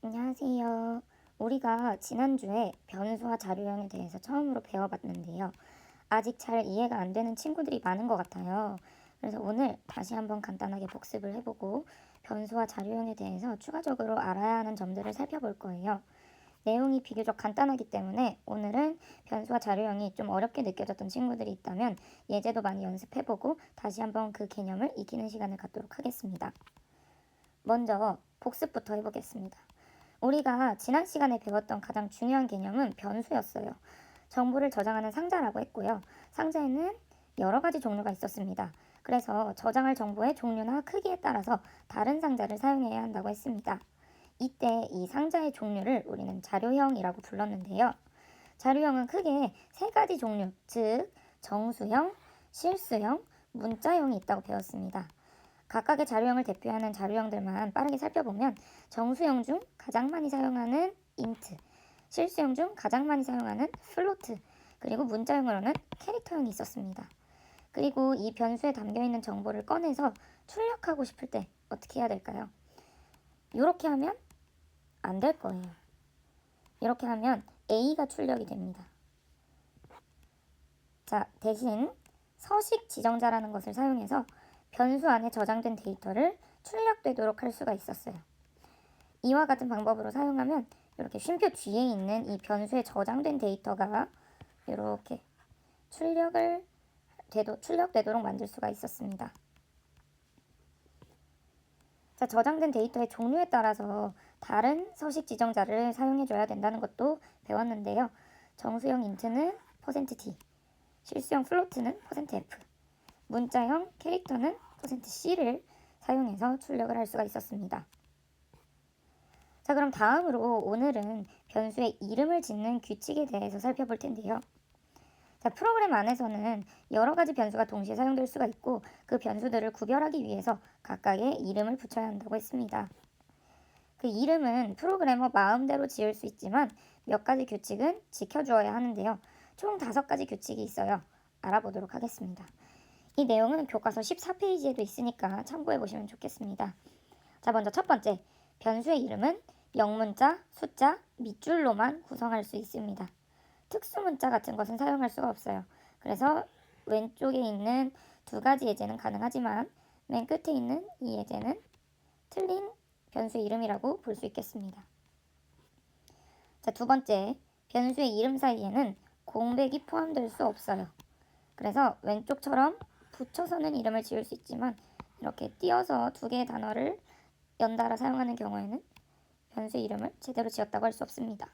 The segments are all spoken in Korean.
안녕하세요. 우리가 지난주에 변수와 자료형에 대해서 처음으로 배워봤는데요. 아직 잘 이해가 안 되는 친구들이 많은 것 같아요. 그래서 오늘 다시 한번 간단하게 복습을 해보고 변수와 자료형에 대해서 추가적으로 알아야 하는 점들을 살펴볼 거예요. 내용이 비교적 간단하기 때문에 오늘은 변수와 자료형이 좀 어렵게 느껴졌던 친구들이 있다면 예제도 많이 연습해보고 다시 한번 그 개념을 익히는 시간을 갖도록 하겠습니다. 먼저 복습부터 해보겠습니다. 우리가 지난 시간에 배웠던 가장 중요한 개념은 변수였어요. 정보를 저장하는 상자라고 했고요. 상자에는 여러 가지 종류가 있었습니다. 그래서 저장할 정보의 종류나 크기에 따라서 다른 상자를 사용해야 한다고 했습니다. 이때 이 상자의 종류를 우리는 자료형이라고 불렀는데요. 자료형은 크게 세 가지 종류, 즉 정수형, 실수형, 문자형이 있다고 배웠습니다. 각각의 자료형을 대표하는 자료형들만 빠르게 살펴보면 정수형 중 가장 많이 사용하는 int, 실수형 중 가장 많이 사용하는 float, 그리고 문자형으로는 캐릭터형이 있었습니다. 그리고 이 변수에 담겨있는 정보를 꺼내서 출력하고 싶을 때 어떻게 해야 될까요? 이렇게 하면 안 될 거예요. 이렇게 하면 A가 출력이 됩니다. 자, 대신 서식 지정자라는 것을 사용해서 변수 안에 저장된 데이터를 출력되도록 할 수가 있었어요. 이와 같은 방법으로 사용하면 이렇게 쉼표 뒤에 있는 이 변수에 저장된 데이터가 이렇게 출력되도록 만들 수가 있었습니다. 자, 저장된 데이터의 종류에 따라서 다른 서식 지정자를 사용해줘야 된다는 것도 배웠는데요. 정수형 int는 %d, 실수형 float는 %f, 문자형 캐릭터는 %c를 사용해서 출력을 할 수가 있었습니다. 자, 그럼 다음으로 오늘은 변수의 이름을 짓는 규칙에 대해서 살펴볼 텐데요. 자, 프로그램 안에서는 여러 가지 변수가 동시에 사용될 수가 있고 그 변수들을 구별하기 위해서 각각의 이름을 붙여야 한다고 했습니다. 그 이름은 프로그래머 마음대로 지을 수 있지만 몇 가지 규칙은 지켜주어야 하는데요. 총 5가지 규칙이 있어요. 알아보도록 하겠습니다. 이 내용은 교과서 14페이지에도 있으니까 참고해 보시면 좋겠습니다. 자, 먼저 첫 번째, 변수의 이름은 영문자, 숫자, 밑줄로만 구성할 수 있습니다. 특수문자 같은 것은 사용할 수가 없어요. 그래서 왼쪽에 있는 2가지 예제는 가능하지만 맨 끝에 있는 이 예제는 틀린 변수의 이름이라고 볼 수 있겠습니다. 자, 두 번째, 변수의 이름 사이에는 공백이 포함될 수 없어요. 그래서 왼쪽처럼 붙여서는 이름을 지을 수 있지만 이렇게 띄어서 2개의 단어를 연달아 사용하는 경우에는 변수의 이름을 제대로 지었다고 할 수 없습니다.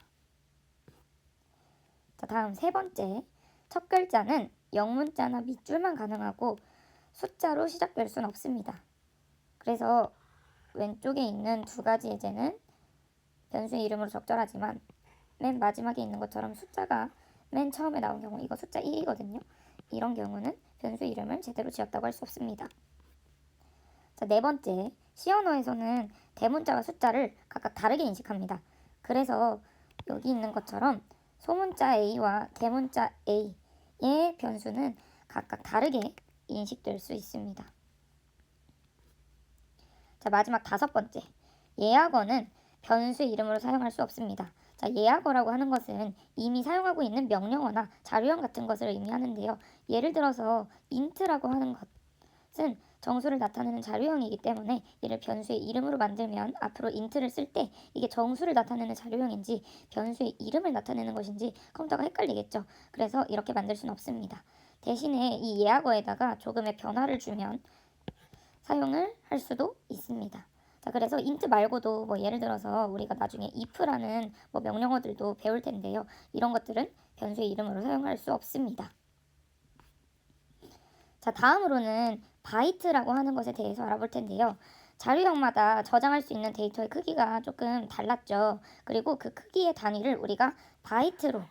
자, 다음 세 번째, 첫 글자는 영문자나 밑줄만 가능하고 숫자로 시작될 수는 없습니다. 그래서 왼쪽에 있는 2가지 예제는 변수의 이름으로 적절하지만 맨 마지막에 있는 것처럼 숫자가 맨 처음에 나온 경우, 이거 숫자 1이거든요. 이런 경우는 변수의 이름을 제대로 지었다고 할 수 없습니다. 자, 네 번째, C 언어에서는 대문자와 숫자를 각각 다르게 인식합니다. 그래서 여기 있는 것처럼 소문자 A와 대문자 A의 변수는 각각 다르게 인식될 수 있습니다. 자, 마지막 5번째, 예약어는 변수의 이름으로 사용할 수 없습니다. 자, 예약어라고 하는 것은 이미 사용하고 있는 명령어나 자료형 같은 것을 의미하는데요. 예를 들어서 int라고 하는 것은 정수를 나타내는 자료형이기 때문에 이를 변수의 이름으로 만들면 앞으로 int를 쓸 때 이게 정수를 나타내는 자료형인지 변수의 이름을 나타내는 것인지 컴퓨터가 헷갈리겠죠. 그래서 이렇게 만들 수는 없습니다. 대신에 이 예약어에다가 조금의 변화를 주면 사용을 할 수도 있습니다. 자, 그래서 int 말고도 뭐 예를 들어서 우리가 나중에 if라는 뭐 명령어들도 배울 텐데요. 이런 것들은 변수의 이름으로 사용할 수 없습니다. 자, 다음으로는 바이트라고 하는 것에 대해서 알아볼 텐데요. 자료형마다 저장할 수 있는 데이터의 크기가 조금 달랐죠. 그리고 그 크기의 단위를 우리가 바이트로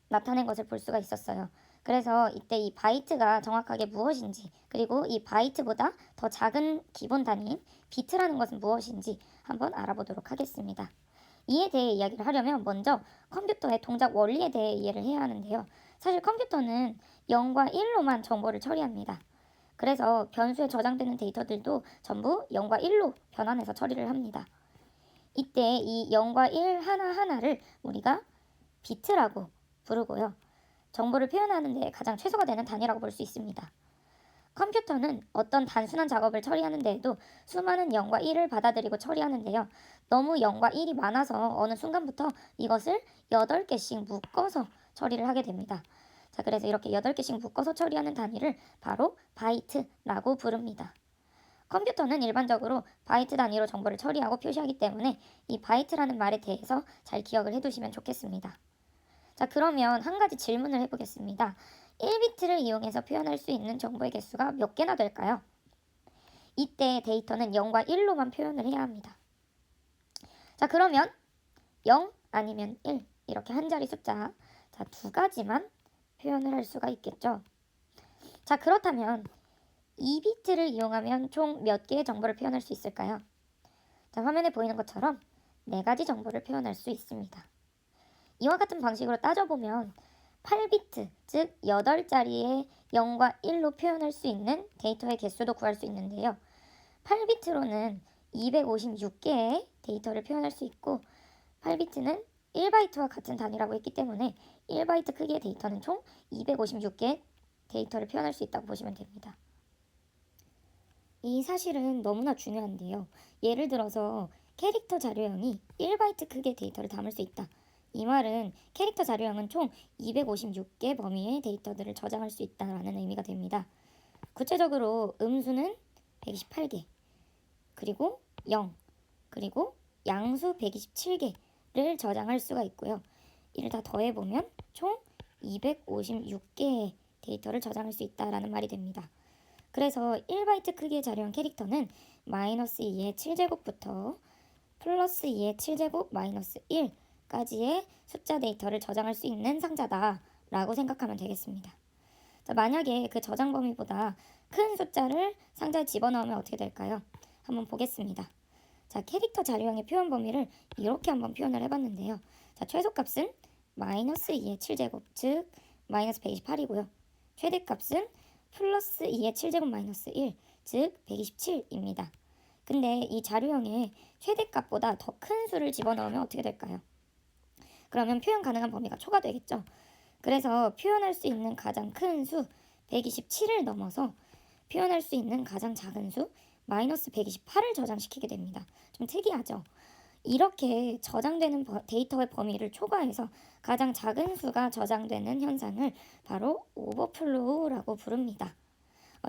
나타낸 것을 볼 수가 있었어요. 그래서 이때 이 바이트가 정확하게 무엇인지, 그리고 이 바이트보다 더 작은 기본 단위인 비트라는 것은 무엇인지 한번 알아보도록 하겠습니다. 이에 대해 이야기를 하려면 먼저 컴퓨터의 동작 원리에 대해 이해를 해야 하는데요. 사실 컴퓨터는 0과 1로만 정보를 처리합니다. 그래서 변수에 저장되는 데이터들도 전부 0과 1로 변환해서 처리를 합니다. 이때 이 0과 1 하나하나를 우리가 비트라고 부르고요. 정보를 표현하는 데 가장 최소가 되는 단위라고 볼 수 있습니다. 컴퓨터는 어떤 단순한 작업을 처리하는 데에도 수많은 0과 1을 받아들이고 처리하는데요. 너무 0과 1이 많아서 어느 순간부터 이것을 8개씩 묶어서 처리를 하게 됩니다. 자, 그래서 이렇게 8개씩 묶어서 처리하는 단위를 바로 바이트라고 부릅니다. 컴퓨터는 일반적으로 바이트 단위로 정보를 처리하고 표시하기 때문에 이 바이트라는 말에 대해서 잘 기억을 해두시면 좋겠습니다. 자, 그러면 한 가지 질문을 해보겠습니다. 1비트를 이용해서 표현할 수 있는 정보의 개수가 몇 개나 될까요? 이때 데이터는 0과 1로만 표현을 해야 합니다. 자, 그러면 0 아니면 1 이렇게 한 자리 숫자, 자, 두 가지만 표현을 할 수가 있겠죠. 자, 그렇다면 2비트를 이용하면 총 몇 개의 정보를 표현할 수 있을까요? 자, 화면에 보이는 것처럼 4가지 정보를 표현할 수 있습니다. 이와 같은 방식으로 따져보면 8비트, 즉 8자리의 0과 1로 표현할 수 있는 데이터의 개수도 구할 수 있는데요. 8비트로는 256개의 데이터를 표현할 수 있고 8비트는 1바이트와 같은 단위라고 했기 때문에 1바이트 크기의 데이터는 총 256개의 데이터를 표현할 수 있다고 보시면 됩니다. 이 사실은 너무나 중요한데요. 예를 들어서 캐릭터 자료형이 1바이트 크기의 데이터를 담을 수 있다. 이 말은 캐릭터 자료형은 총 256개 범위의 데이터들을 저장할 수 있다는 의미가 됩니다. 구체적으로 음수는 128개, 그리고 0, 그리고 양수 127개를 저장할 수가 있고요. 이를 다 더해보면 총 256개의 데이터를 저장할 수 있다는 말이 됩니다. 그래서 1바이트 크기의 자료형 캐릭터는 마이너스 2의 7제곱부터 플러스 2의 7제곱 마이너스 1까지의 숫자 데이터를 저장할 수 있는 상자다 라고 생각하면 되겠습니다. 자, 만약에 그 저장 범위보다 큰 숫자를 상자에 집어넣으면 어떻게 될까요? 한번 보겠습니다. 자, 캐릭터 자료형의 표현 범위를 이렇게 한번 표현을 해봤는데요. 자, 최소값은 마이너스 2의 7제곱, 즉 마이너스 128이고요. 최대값은 플러스 2의 7제곱 마이너스 1, 즉 127입니다. 근데 이 자료형에 최대값보다 더 큰 수를 집어넣으면 어떻게 될까요? 그러면 표현 가능한 범위가 초과되겠죠. 그래서 표현할 수 있는 가장 큰 수 127을 넘어서 표현할 수 있는 가장 작은 수 마이너스 128을 저장시키게 됩니다. 좀 특이하죠? 이렇게 저장되는 데이터의 범위를 초과해서 가장 작은 수가 저장되는 현상을 바로 오버플로우라고 부릅니다.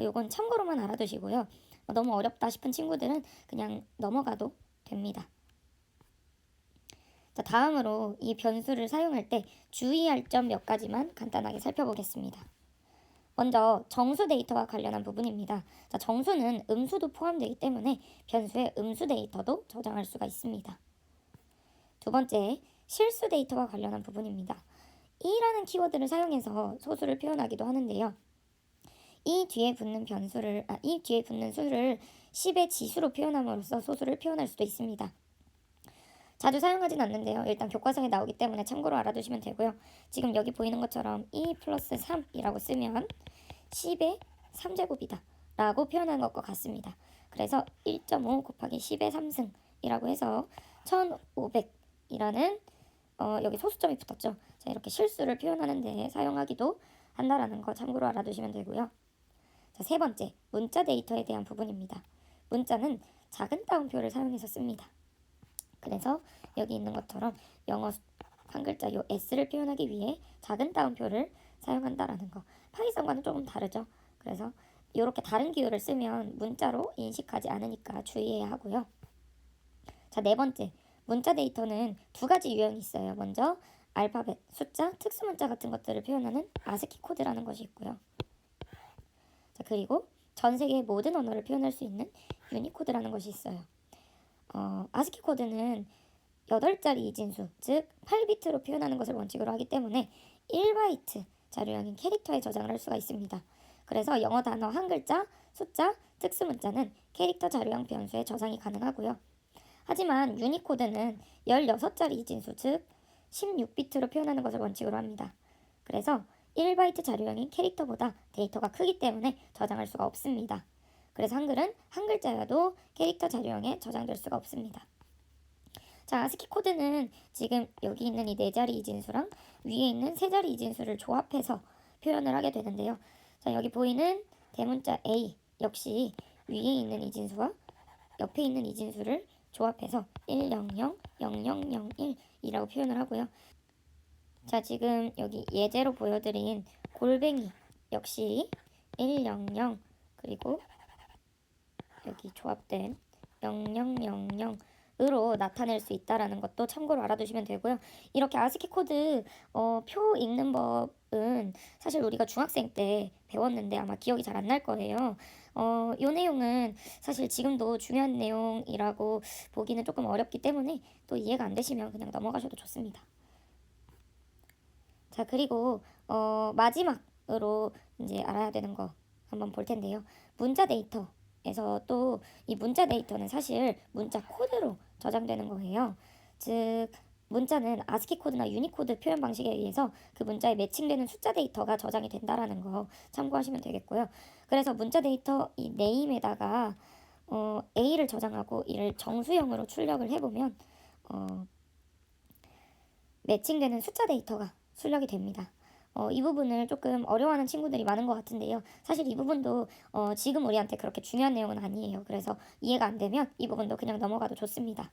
요건 참고로만 알아두시고요. 너무 어렵다 싶은 친구들은 그냥 넘어가도 됩니다. 자, 다음으로 이 변수를 사용할 때 주의할 점 몇 가지만 간단하게 살펴보겠습니다. 먼저 정수 데이터와 관련한 부분입니다. 자, 정수는 음수도 포함되기 때문에 변수의 음수 데이터도 저장할 수가 있습니다. 두 번째, 실수 데이터와 관련한 부분입니다. 이라는 키워드를 사용해서 소수를 표현하기도 하는데요. 이 뒤에 붙는 수를 10의 지수로 표현함으로써 소수를 표현할 수도 있습니다. 자주 사용하진 않는데요. 일단 교과서에 나오기 때문에 참고로 알아두시면 되고요. 지금 여기 보이는 것처럼 2 플러스 3이라고 쓰면 10의 3제곱이다 라고 표현한 것과 같습니다. 그래서 1.5 곱하기 10의 3승이라고 해서 1500이라는 여기 소수점이 붙었죠. 자, 이렇게 실수를 표현하는 데 사용하기도 한다라는 거 참고로 알아두시면 되고요. 자, 세 번째, 문자 데이터에 대한 부분입니다. 문자는 작은 따옴표를 사용해서 씁니다. 그래서 여기 있는 것처럼 영어 한 글자 요 S를 표현하기 위해 작은 따옴표를 사용한다라는 거. 파이썬과는 조금 다르죠. 그래서 이렇게 다른 기호를 쓰면 문자로 인식하지 않으니까 주의해야 하고요. 자, 네 번째, 문자 데이터는 두 가지 유형이 있어요. 먼저 알파벳, 숫자, 특수문자 같은 것들을 표현하는 아스키 코드라는 것이 있고요. 자, 그리고 전 세계의 모든 언어를 표현할 수 있는 유니코드라는 것이 있어요. 아스키 코드는 8자리 이진수, 즉 8비트로 표현하는 것을 원칙으로 하기 때문에 1바이트 자료형인 캐릭터에 저장을 할 수가 있습니다. 그래서 영어 단어 한 글자, 숫자, 특수문자는 캐릭터 자료형 변수에 저장이 가능하고요. 하지만 유니코드는 16자리 이진수, 즉 16비트로 표현하는 것을 원칙으로 합니다. 그래서 1바이트 자료량인 캐릭터보다 데이터가 크기 때문에 저장할 수가 없습니다. 그래서 한글은 한 글자여도 캐릭터 자료형에 저장될 수가 없습니다. 자, 아스키 코드는 지금 여기 있는 이 4자리 이진수랑 위에 있는 3자리 이진수를 조합해서 표현을 하게 되는데요. 자, 여기 보이는 대문자 A 역시 위에 있는 이진수와 옆에 있는 이진수를 조합해서 1000001이라고 표현을 하고요. 자, 지금 여기 예제로 보여드린 골뱅이 역시 100 그리고 여기 조합된 0000으로 나타낼 수 있다라는 것도 참고로 알아두시면 되고요. 이렇게 아스키 코드 표 읽는 법은 사실 우리가 중학생 때 배웠는데 아마 기억이 잘 안 날 거예요. 이 내용은 사실 지금도 중요한 내용이라고 보기는 조금 어렵기 때문에 또 이해가 안 되시면 그냥 넘어가셔도 좋습니다. 자, 그리고 마지막으로 이제 알아야 되는 거 한번 볼 텐데요. 문자 데이터에서 또 이 문자 데이터는 사실 문자 코드로 저장되는 거예요. 즉 문자는 아스키 코드나 유니코드 표현 방식에 의해서 그 문자에 매칭되는 숫자 데이터가 저장이 된다라는 거 참고하시면 되겠고요. 그래서 문자 데이터 이 네임에다가 A를 저장하고 이를 정수형으로 출력을 해보면 매칭되는 숫자 데이터가 출력이 됩니다. 이 부분을 조금 어려워하는 친구들이 많은 것 같은데요. 사실 이 부분도 지금 우리한테 그렇게 중요한 내용은 아니에요. 그래서 이해가 안 되면 이 부분도 그냥 넘어가도 좋습니다.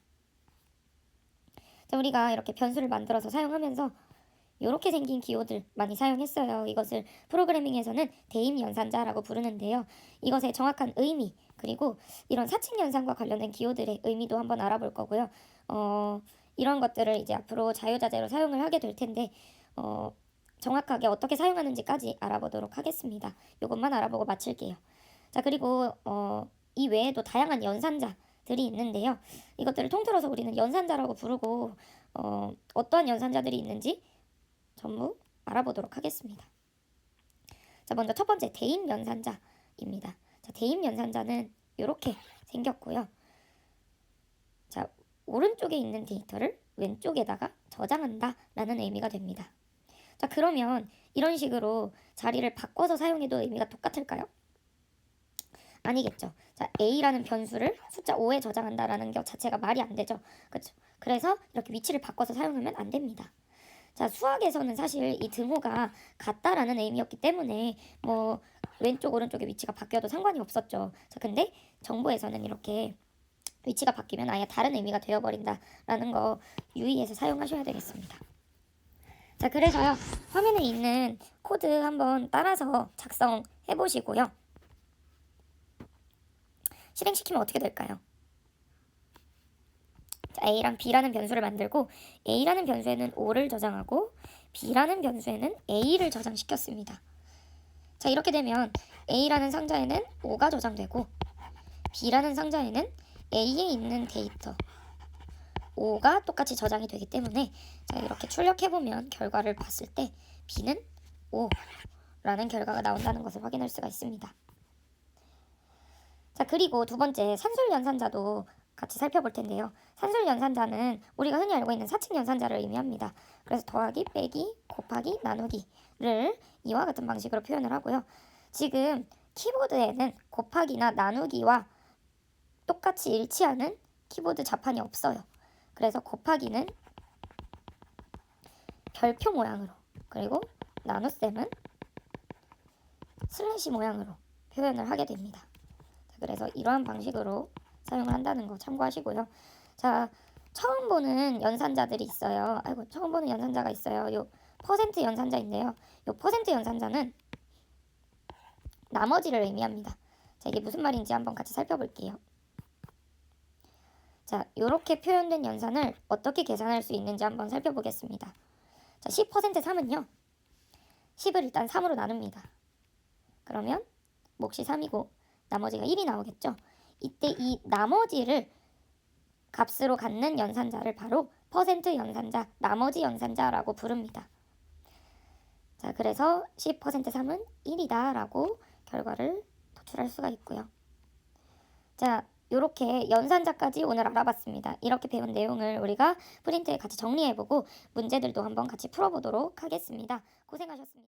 자, 우리가 이렇게 변수를 만들어서 사용하면서 이렇게 생긴 기호들 많이 사용했어요. 이것을 프로그래밍에서는 대입 연산자라고 부르는데요. 이것의 정확한 의미 그리고 이런 사칙 연산과 관련된 기호들의 의미도 한번 알아볼 거고요. 이런 것들을 이제 앞으로 자유자재로 사용을 하게 될 텐데 정확하게 어떻게 사용하는지까지 알아보도록 하겠습니다. 이것만 알아보고 마칠게요. 자, 그리고 이 외에도 다양한 연산자들이 있는데요. 이것들을 통틀어서 우리는 연산자라고 부르고 어떠한 연산자들이 있는지 전부 알아보도록 하겠습니다. 자, 먼저 첫 번째 대입 연산자입니다. 자, 대입 연산자는 이렇게 생겼고요. 자, 오른쪽에 있는 데이터를 왼쪽에다가 저장한다 라는 의미가 됩니다. 자, 그러면 이런 식으로 자리를 바꿔서 사용해도 의미가 똑같을까요? 아니겠죠. 자, A라는 변수를 숫자 5에 저장한다라는 것 자체가 말이 안 되죠. 그렇죠? 그래서 이렇게 위치를 바꿔서 사용하면 안 됩니다. 자, 수학에서는 사실 이 등호가 같다라는 의미였기 때문에 뭐 왼쪽 오른쪽의 위치가 바뀌어도 상관이 없었죠. 자, 근데 정보에서는 이렇게 위치가 바뀌면 아예 다른 의미가 되어버린다라는 거 유의해서 사용하셔야 되겠습니다. 자, 그래서요, 화면에 있는 코드 한번 따라서 작성해 보시고요. 실행시키면 어떻게 될까요? 자, A랑 B라는 변수를 만들고 A라는 변수에는 5를 저장하고 B라는 변수에는 A를 저장시켰습니다. 자, 이렇게 되면 A라는 상자에는 5가 저장되고 B라는 상자에는 A에 있는 데이터 5가 똑같이 저장이 되기 때문에 자, 이렇게 출력해보면 결과를 봤을 때 B는 5라는 결과가 나온다는 것을 확인할 수가 있습니다. 자, 그리고 두 번째 산술 연산자도 같이 살펴볼 텐데요. 산술 연산자는 우리가 흔히 알고 있는 사칙 연산자를 의미합니다. 그래서 더하기, 빼기, 곱하기, 나누기를 이와 같은 방식으로 표현을 하고요. 지금 키보드에는 곱하기나 나누기와 똑같이 일치하는 키보드 자판이 없어요. 그래서 곱하기는 별표 모양으로 그리고 나눗셈은 슬래시 모양으로 표현을 하게 됩니다. 자, 그래서 이러한 방식으로 사용을 한다는 거 참고하시고요. 자, 처음 보는 연산자들이 있어요. 처음 보는 연산자가 있어요. 요 퍼센트 연산자인데요. 요 퍼센트 연산자는 나머지를 의미합니다. 자, 이게 무슨 말인지 한번 같이 살펴볼게요. 자, 이렇게 표현된 연산을 어떻게 계산할 수 있는지 한번 살펴보겠습니다. 자, 10% 3은요. 10을 일단 3으로 나눕니다. 그러면 몫이 3이고 나머지가 1이 나오겠죠. 이때 이 나머지를 값으로 갖는 연산자를 바로 퍼센트 연산자, 나머지 연산자라고 부릅니다. 자, 그래서 10% 3은 1이다 라고 결과를 도출할 수가 있고요. 자, 이렇게 연산자까지 오늘 알아봤습니다. 이렇게 배운 내용을 우리가 프린트에 같이 정리해보고 문제들도 한번 같이 풀어보도록 하겠습니다. 고생하셨습니다.